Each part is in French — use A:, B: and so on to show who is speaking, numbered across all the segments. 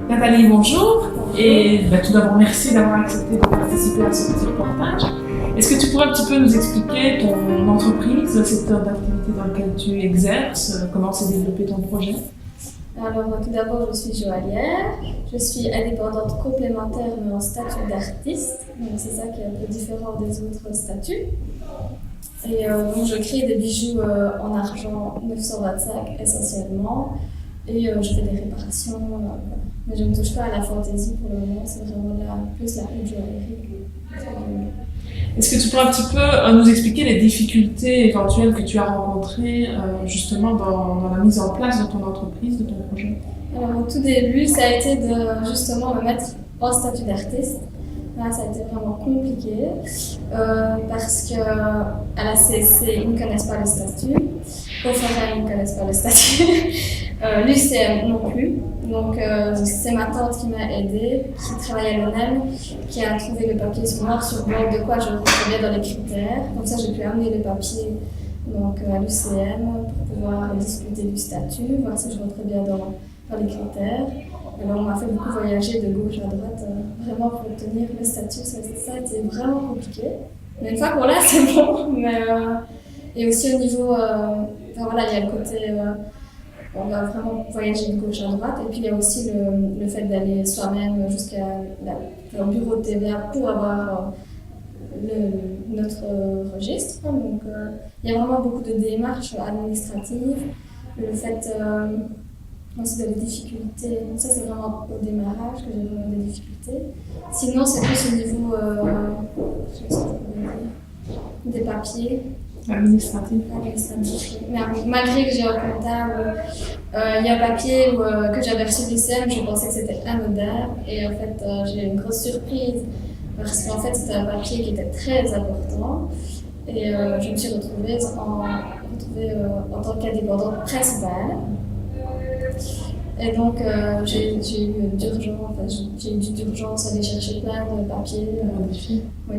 A: Nathalie, bonjour. Et tout d'abord, merci d'avoir accepté de participer à ce petit reportage. Est-ce que tu pourrais un petit peu nous expliquer ton entreprise, le secteur d'activité dans lequel tu exerces, comment s'est développé ton projet?
B: Alors, tout d'abord, je suis joaillière. Je suis indépendante complémentaire, mais en statut d'artiste. Donc, c'est ça qui est un peu différent des autres statuts. Et donc, je crée des bijoux en argent 925 essentiellement. Et je fais des réparations. Mais je ne touche pas à la fantaisie pour le moment. C'est vraiment plus la haute joaillerie.
A: Est-ce que tu pourrais un petit peu nous expliquer les difficultés éventuelles que tu as rencontrées justement dans la mise en place de ton entreprise, de ton projet?
B: Alors, au tout début, ça a été de justement me mettre en statut d'artiste. Là, ça a été vraiment compliqué parce que à la CSC, ils ne connaissent pas le statut. Au Forum, ils ne connaissent pas le statut. L'UCM non plus. Donc, c'est ma tante qui m'a aidée, qui travaille à l'ONEM, qui a trouvé le papier sur noir sur blanc de quoi je rentrais dans les critères. Comme ça, j'ai pu amener les papiers donc, à l'UCM pour pouvoir discuter du statut, voir si je rentrais bien dans les critères. Alors, on m'a fait beaucoup voyager de gauche à droite, vraiment pour obtenir le statut. Ça a été vraiment compliqué. Mais une fois qu'on l'a, c'est bon. Et aussi au niveau, voilà, il y a le côté, on va vraiment voyager de gauche à droite. Et puis il y a aussi le fait d'aller soi-même jusqu'à le bureau de TVA pour avoir notre registre. Donc, il y a vraiment beaucoup de démarches administratives. Le fait aussi des difficultés. Ça, c'est vraiment au démarrage que j'ai vraiment des difficultés. Sinon, c'est plus au niveau des papiers.
A: Administratif.
B: Mais malgré que j'ai un comptable, il y a un papier que j'avais reçu du CEM, je pensais que c'était anodin. Et en fait, j'ai eu une grosse surprise parce qu'en fait, c'était un papier qui était très important. Et je me suis retrouvée en tant qu'indépendante principale. Et donc, j'ai eu d'urgence aller chercher plein de papiers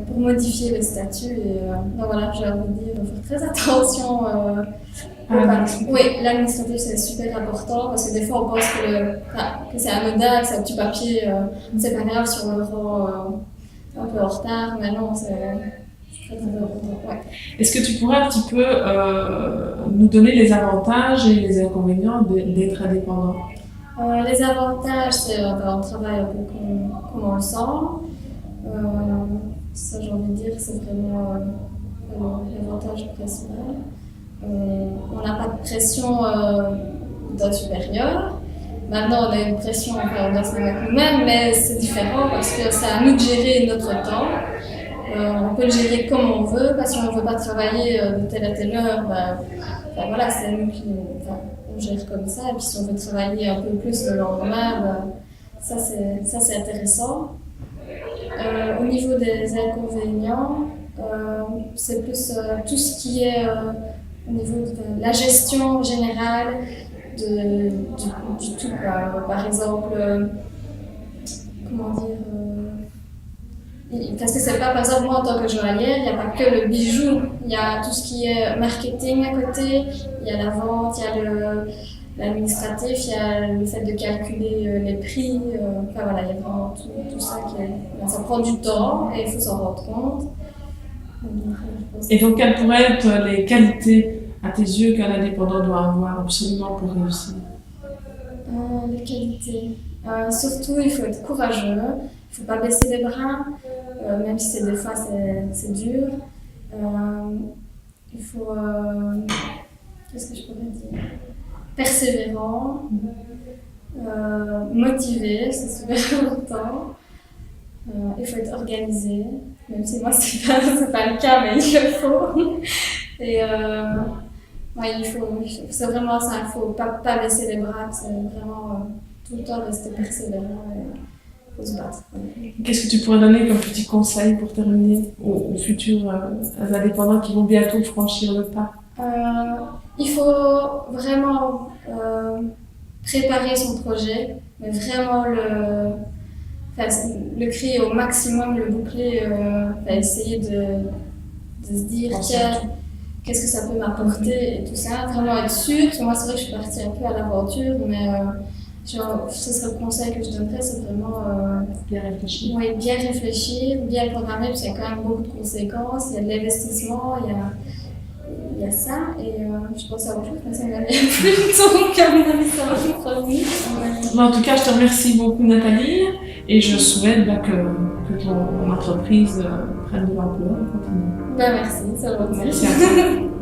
B: pour modifier le statut. Et donc voilà, j'ai envie de dire, il faut faire très attention. Oui, l'administratif, c'est super important parce que des fois, on pense que c'est anodin, que c'est un petit papier, c'est pas grave si on le rend un peu en retard, mais non, c'est très très important. Ouais.
A: Est-ce que tu pourrais un petit peu nous donner les avantages et les inconvénients d'être indépendant?
B: Les avantages, c'est on travaille un peu comme on le sent. Ça, j'ai envie de dire, c'est vraiment l'avantage principal. On n'a pas de pression d'un supérieur. Maintenant, on a une pression, on doit se la mettre nous-mêmes, mais c'est différent parce que c'est à nous de gérer notre temps. On peut le gérer comme on veut, parce qu'on ne veut pas travailler de telle à telle heure, voilà, c'est nous qui on gère comme ça. Et puis si on veut travailler un peu plus le lendemain, ça c'est intéressant. Au niveau des inconvénients, c'est plus tout ce qui est au niveau de la gestion générale du tout. Par exemple, comment dire, parce que c'est pas, par exemple, moi en tant que joaillière, il n'y a pas que le bijou, il y a tout ce qui est marketing à côté, il y a la vente, il y a l'administratif, il y a le fait de calculer les prix, enfin voilà, il y a vraiment tout ça ça prend du temps et il faut s'en rendre compte.
A: Et donc, quelles pourraient être les qualités à tes yeux qu'un indépendant doit avoir absolument pour réussir?
B: Les qualités. Surtout, il faut être courageux, il ne faut pas baisser les bras, même si des fois c'est dur. Il faut. Qu'est-ce que je pourrais dire? Persévérant, motivé, c'est super important. Il faut être organisé, même si moi c'est pas le cas, mais il le faut. Et c'est vraiment ça, il ne faut pas baisser les bras, c'est vraiment tout le temps rester persévérant et il faut se battre.
A: Qu'est-ce que tu pourrais donner comme petit conseil pour terminer aux futurs indépendants qui vont bientôt franchir le pas?
B: Il faut vraiment préparer son projet, mais vraiment le créer au maximum, le boucler, essayer de se dire tiens, qu'est-ce que ça peut m'apporter et tout ça, vraiment être sûr. Moi, c'est vrai que je suis partie un peu à l'aventure, mais ce serait le conseil que je donnerais, c'est vraiment
A: Bien réfléchi.
B: ouais, bien réfléchir, bien programmer, parce qu'il y a quand même beaucoup de conséquences, il y a de l'investissement, il y a ça, et je pense à autre chose, mais ça m'avait plus donc à mon avis ça va revenir.
A: Bon, en tout cas, je te remercie beaucoup Nathalie et je souhaite que ton entreprise prenne de l'ampleur et continue.
B: Ben merci, ça va.
A: Merci à toi.